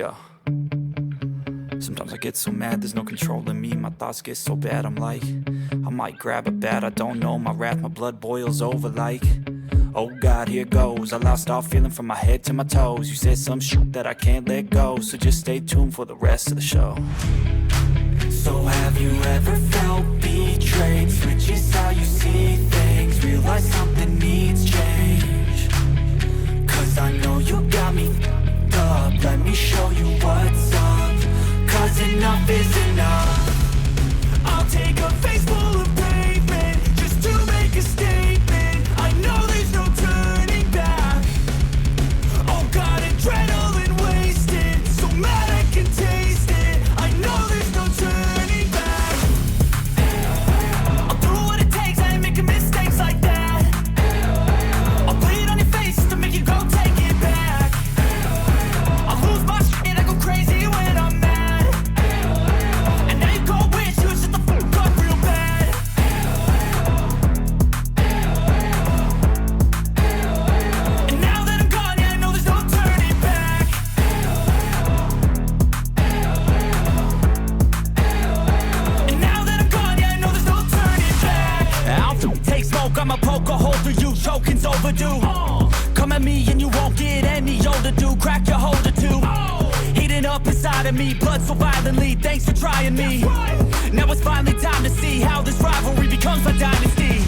Yeah. Sometimes I get so mad, there's no controlling me. My thoughts get so bad, I'm like, I might grab a bat, I don't know. My wrath, my blood boils over like, oh God, here goes. I lost all feeling from my head to my toes. You said some shit that I can't let go, so just stay tuned for the rest of the show. So have you ever felt betrayed? Switches how you see things, realize something needs change. Cause I know you got me f***ed up. Let me show you what's up. Cause enough is enough. I'll take a face full of pavement just to make a statement. I know there's no turning back. Oh God, adrenaline wasted, so mad I can taste it. I know there's no turning back. I'll do what it takes, I ain't making mistakes like that. I'll bleed on your face to make you go take it back. I'll lose my shit and I go crazy when I'm mad. And now you go wish you would shut the fuck up real bad. And now that I'm gone, yeah, I know there's no turning back. And now that I'm gone, yeah, I know there's no turning back. I'll take smoke, I'ma poke a hole through you, choking's overdue. Come at me and you won't get any older, dude. Crack your holder too. Heating up inside of me, blood so violently. Thanks for trying me. Now it's finally time to see how this rivalry becomes a dynasty.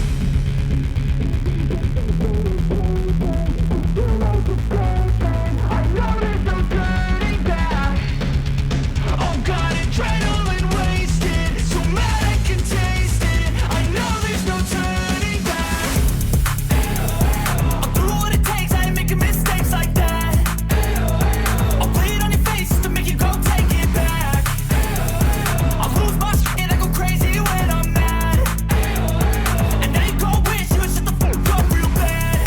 Oh God, adrenaline wasted, so mad I can taste it. I know there's no turning back. I'll do what it takes, I ain't making mistakes like that. I'll bleed on your face to make you go take it back. I'll lose my shit and I go crazy when I'm mad. And now you go wish you would shut the fuck up real bad.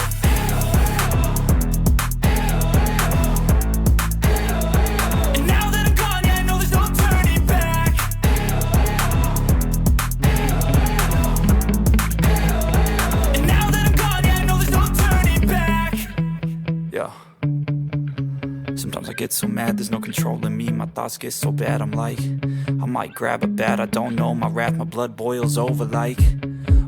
And now that I'm gone, yeah, I know there's no turning back. And now that I'm gone, yeah, I know there's no turning back. Yeah. Sometimes I get so mad, there's no controlling me. My thoughts get so bad, I'm like, I might grab a bat, I don't know. My wrath, my blood boils over like,